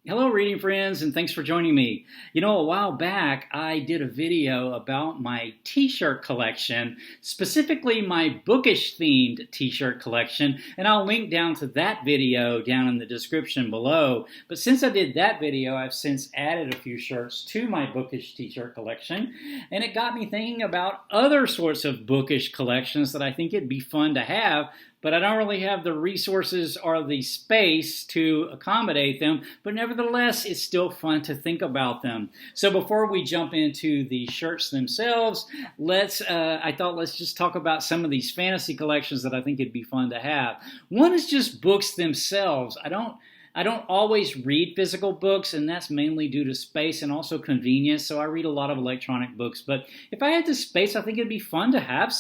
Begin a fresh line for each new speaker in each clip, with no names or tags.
Hello, reading friends, and thanks for joining me. A while back, I did a video about my t-shirt collection, specifically my bookish themed t-shirt collection, and I'll link down to that video down in the description below. But since I did that video, I've since added a few shirts to my bookish t-shirt collection, and it got me thinking about other sorts of bookish collections that I think it'd be fun to have, but I don't really have the resources or the space to accommodate them. But nevertheless, it's still fun to think about them. So before we jump into the shirts themselves, I thought let's just talk about some of these fantasy collections that I think it'd be fun to have. One is just books themselves. I don't always read physical books, and that's mainly due to space and also convenience. So I read a lot of electronic books. But if I had the space, I think it'd be fun to have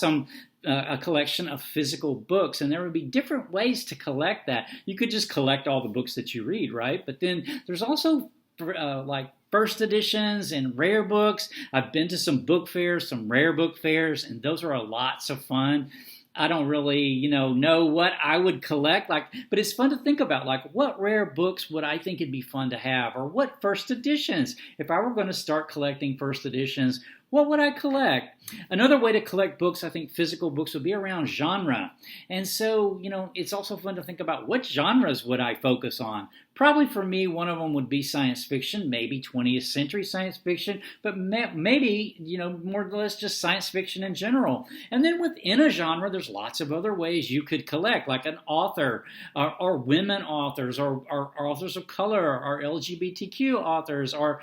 a collection of physical books, and there would be different ways to collect that. You could just collect all the books that you read, right? But then there's also like first editions and rare books. I've been to some book fairs, some rare book fairs, and those are lots of fun. I don't really, know what I would collect, but it's fun to think about, what rare books would I think it'd be fun to have, or what first editions. If I were going to start collecting first editions, what would I collect? Another way to collect books, I think physical books, would be around genre. And so, it's also fun to think about what genres would I focus on. Probably for me, one of them would be science fiction, maybe 20th century science fiction, but maybe, more or less just science fiction in general. And then within a genre, there's lots of other ways you could collect, like an author, or women authors, or authors of color, or LGBTQ authors, or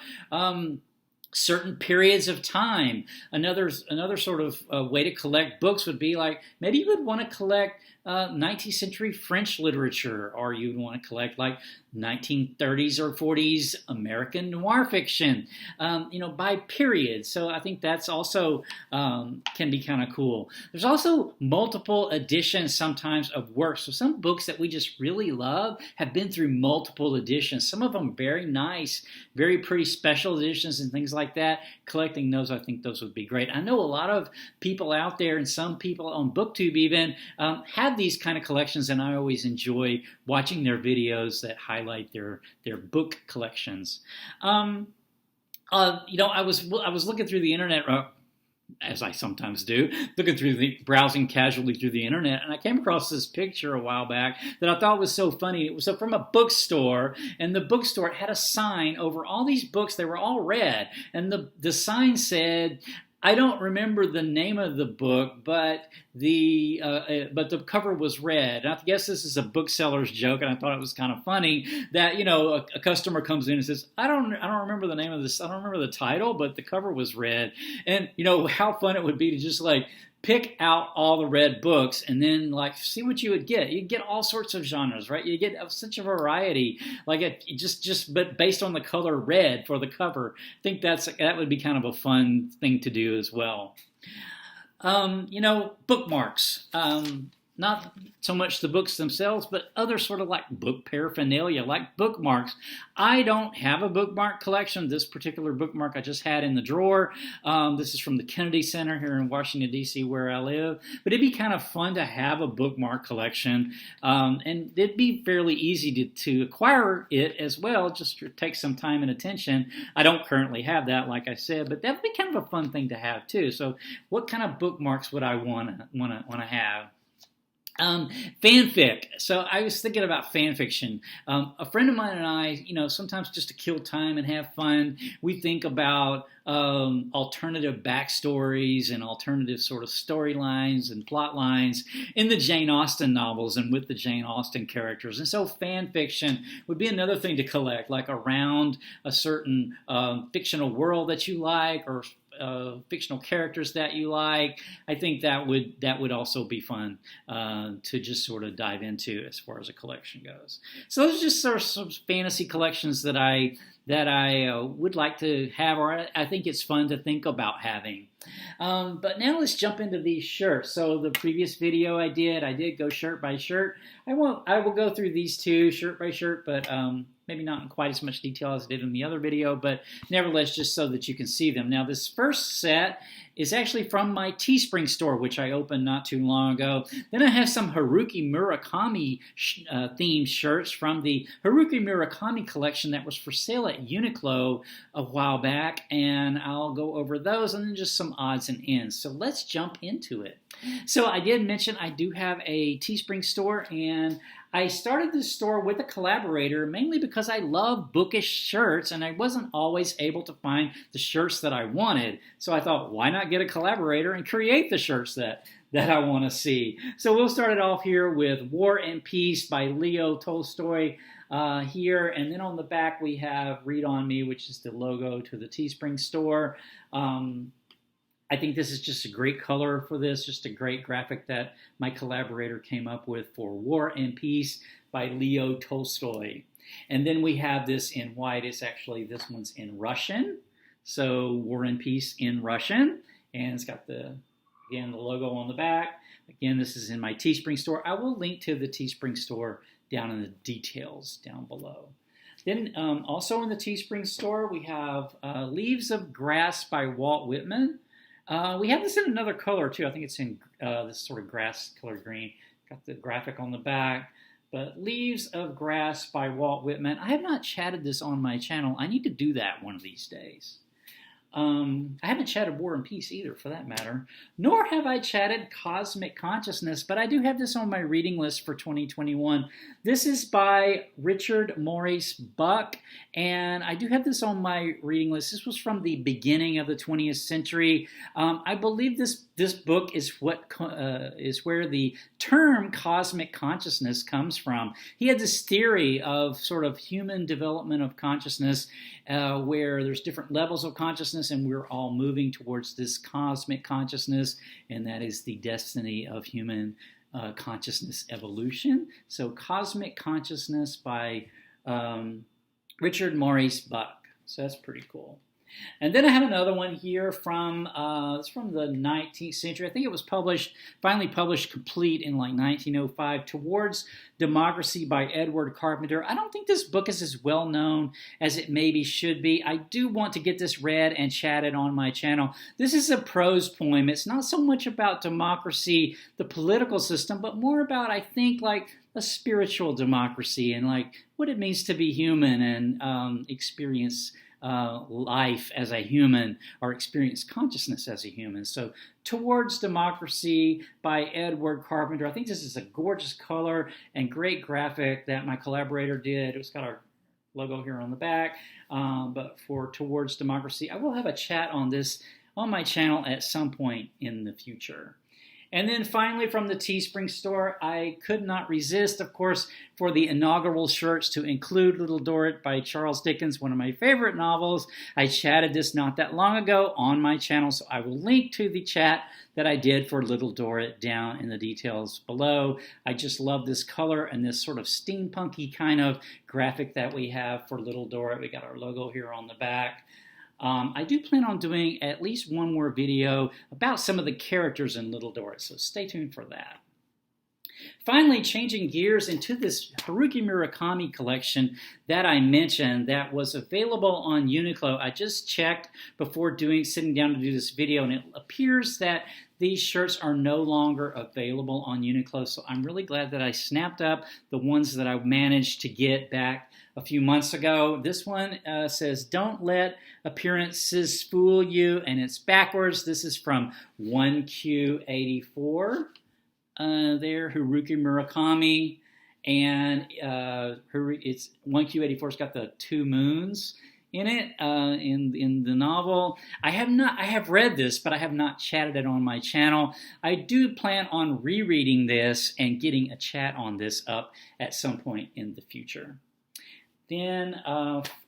certain periods of time. Another sort of way to collect books would be like, maybe you would want to collect 19th century French literature, or you'd want to collect like 1930s or 40s American noir fiction, by period. So I think that's also can be kind of cool. There's also multiple editions sometimes of works. So some books that we just really love have been through multiple editions. Some of them very nice, very pretty special editions and things like that. Collecting those, I think those would be great. I know a lot of people out there, and some people on BookTube even, have these kind of collections, and I always enjoy watching their videos that highlight their book collections. I was looking through the internet, as I sometimes do, browsing casually through the internet, and I came across this picture a while back that I thought was so funny. It was from a bookstore, and the bookstore had a sign over all these books. They were all red, and the sign said, I don't remember the name of the book, but the cover was red. And I guess this is a bookseller's joke, and I thought it was kind of funny that a customer comes in and says, I don't remember the name of this. I don't remember the title, but the cover was red. And how fun it would be to just pick out all the red books and then see what you would get. You'd get all sorts of genres, right? You get such a variety, but based on the color red for the cover. I think that would be kind of a fun thing to do as well. Bookmarks. Not so much the books themselves, but other sort of book paraphernalia, like bookmarks. I don't have a bookmark collection. This particular bookmark I just had in the drawer. This is from the Kennedy Center here in Washington, D.C., where I live. But it'd be kind of fun to have a bookmark collection. And it'd be fairly easy to acquire it as well, just take some time and attention. I don't currently have that, like I said, but that'd be kind of a fun thing to have, too. So what kind of bookmarks would I want to have? Fanfic. So I was thinking about fan fiction. A friend of mine and I, sometimes just to kill time and have fun, we think about alternative backstories and alternative sort of storylines and plot lines in the Jane Austen novels and with the Jane Austen characters. And so fan fiction would be another thing to collect, around a certain fictional world that you like, or fictional characters that you like. I think that would also be fun to just sort of dive into as far as a collection goes. So those are just sort of some fantasy collections that I that I would like to have, or I think it's fun to think about having. But now let's jump into these shirts. So the previous video I did go shirt by shirt. I will go through these two shirt by shirt, but maybe not in quite as much detail as I did in the other video, but nevertheless, just so that you can see them. Now, this first set is actually from my Teespring store, which I opened not too long ago. Then I have some Haruki Murakami themed shirts from the Haruki Murakami collection that was for sale at Uniqlo a while back, and I'll go over those and then just some odds and ends. So let's jump into it. So I did mention I do have a Teespring store, and I started this store with a collaborator mainly because I love bookish shirts and I wasn't always able to find the shirts that I wanted. So I thought, why not get a collaborator and create the shirts that I want to see? So we'll start it off here with War and Peace by Leo Tolstoy here. And then on the back we have Read On Me, which is the logo to the Teespring store. I think this is just a great color for this, just a great graphic that my collaborator came up with for War and Peace by Leo Tolstoy. And then we have this in white. It's actually, this one's in Russian. So War and Peace in Russian. And it's got again, the logo on the back. Again, this is in my Teespring store. I will link to the Teespring store down in the details down below. Then also in the Teespring store, we have Leaves of Grass by Walt Whitman. We have this in another color too. I think it's in this sort of grass color green. Got the graphic on the back. But Leaves of Grass by Walt Whitman. I have not chatted this on my channel. I need to do that one of these days. I haven't chatted War and Peace either, for that matter. Nor have I chatted Cosmic Consciousness, but I do have this on my reading list for 2021. This is by Richard Maurice Bucke, and I do have this on my reading list. This was from the beginning of the 20th century. I believe this book is is where the term cosmic consciousness comes from. He had this theory of sort of human development of consciousness, where there's different levels of consciousness, and we're all moving towards this cosmic consciousness, and that is the destiny of human consciousness evolution. So Cosmic Consciousness by Richard Maurice Bucke. So that's pretty cool. And then I have another one here from it's from the 19th century. I think it was finally published complete in like 1905, Towards Democracy by Edward Carpenter. I don't think this book is as well known as it maybe should be. I do want to get this read and chatted on my channel. This is a prose poem. It's not so much about democracy, the political system, but more about, I think, like a spiritual democracy and like what it means to be human and experience life as a human, or experience consciousness as a human. So Towards Democracy by Edward Carpenter. I think this is a gorgeous color and great graphic that my collaborator did. It's got our logo here on the back. But for Towards Democracy, I will have a chat on this on my channel at some point in the future. And then finally from the Teespring store, I could not resist, of course, for the inaugural shirts to include Little Dorrit by Charles Dickens, one of my favorite novels. I chatted this not that long ago on my channel, so I will link to the chat that I did for Little Dorrit down in the details below. I just love this color and this sort of steampunky kind of graphic that we have for Little Dorrit. We got our logo here on the back. I do plan on doing at least one more video about some of the characters in Little Dorrit, so stay tuned for that. Finally, changing gears into this Haruki Murakami collection that I mentioned that was available on Uniqlo. I just checked before sitting down to do this video, and it appears that these shirts are no longer available on Uniqlo, so I'm really glad that I snapped up the ones that I managed to get back a few months ago. This one says, "Don't let appearances fool you," and it's backwards. This is from 1Q84. There, Haruki Murakami, and it's 1Q84's got the two moons in it in the novel. I have read this, but I have not chatted it on my channel. I do plan on rereading this and getting a chat on this up at some point in the future. Then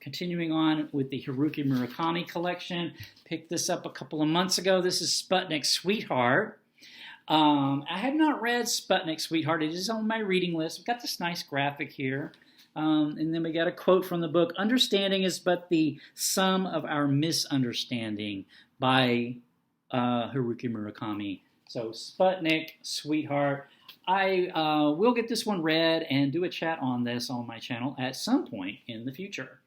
continuing on with the Haruki Murakami collection, picked this up a couple of months ago. This is Sputnik Sweetheart. I have not read Sputnik Sweetheart. It is on my reading list. I've got this nice graphic here. And then we got a quote from the book, "Understanding is but the sum of our misunderstanding," by Haruki Murakami. So Sputnik, sweetheart. I will get this one read and do a chat on this on my channel at some point in the future.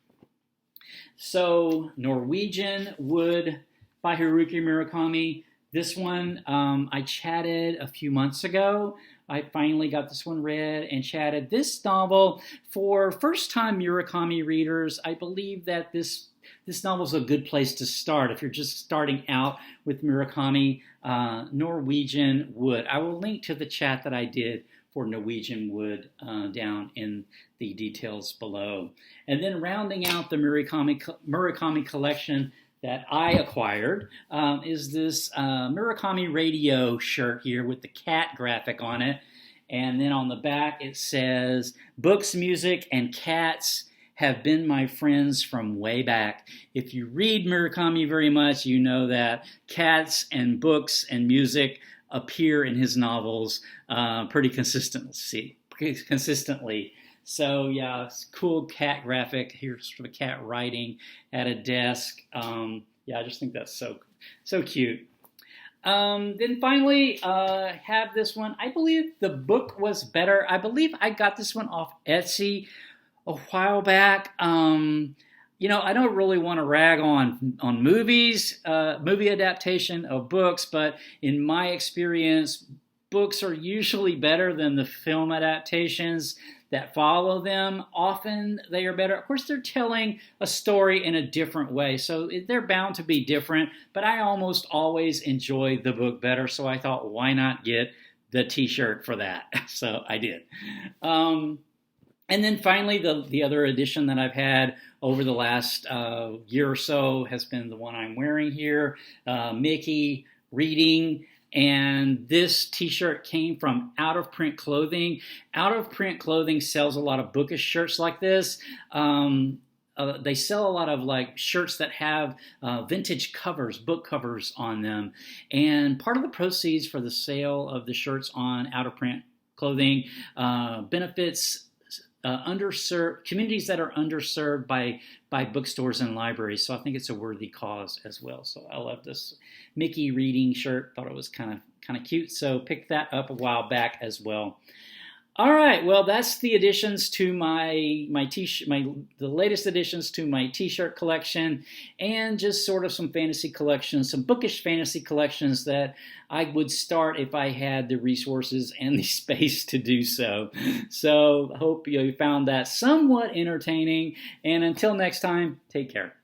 So Norwegian Wood by Haruki Murakami. This one I chatted a few months ago. I finally got this one read and chatted. This novel, for first-time Murakami readers, I believe that this novel is a good place to start if you're just starting out with Murakami. Norwegian Wood. I will link to the chat that I did for Norwegian Wood down in the details below. And then rounding out the Murakami collection that I acquired is this Murakami radio shirt here with the cat graphic on it. And then on the back it says, "Books, music, and cats have been my friends from way back." If you read Murakami very much, you know that cats and books and music appear in his novels pretty consistently. So yeah, it's cool cat graphic. Here's sort of a cat writing at a desk. Yeah, I just think that's so cute. Then finally, have this one. I believe the book was better. I believe I got this one off Etsy a while back. You know, I don't really want to rag on movies, movie adaptation of books, but in my experience, books are usually better than the film adaptations that follow them. Often they are better. Of course, they're telling a story in a different way, so they're bound to be different, but I almost always enjoy the book better, so I thought, why not get the t-shirt for that? So I did. And then finally, the other edition that I've had over the last year or so has been the one I'm wearing here, Mickey Reading. And this t-shirt came from Out of Print Clothing. Out of Print Clothing sells a lot of bookish shirts like this. They sell a lot of like shirts that have vintage covers, book covers on them. And part of the proceeds for the sale of the shirts on Out of Print Clothing benefits underserved communities that are underserved by bookstores and libraries. So I think it's a worthy cause as well. So I love this Mickey Reading shirt. Thought it was kind of cute. So picked that up a while back as well. All right, well, that's the additions to the latest additions to my t-shirt collection, and just sort of some fantasy collections, some bookish fantasy collections that I would start if I had the resources and the space to do so. So I hope you found that somewhat entertaining, and until next time, take care.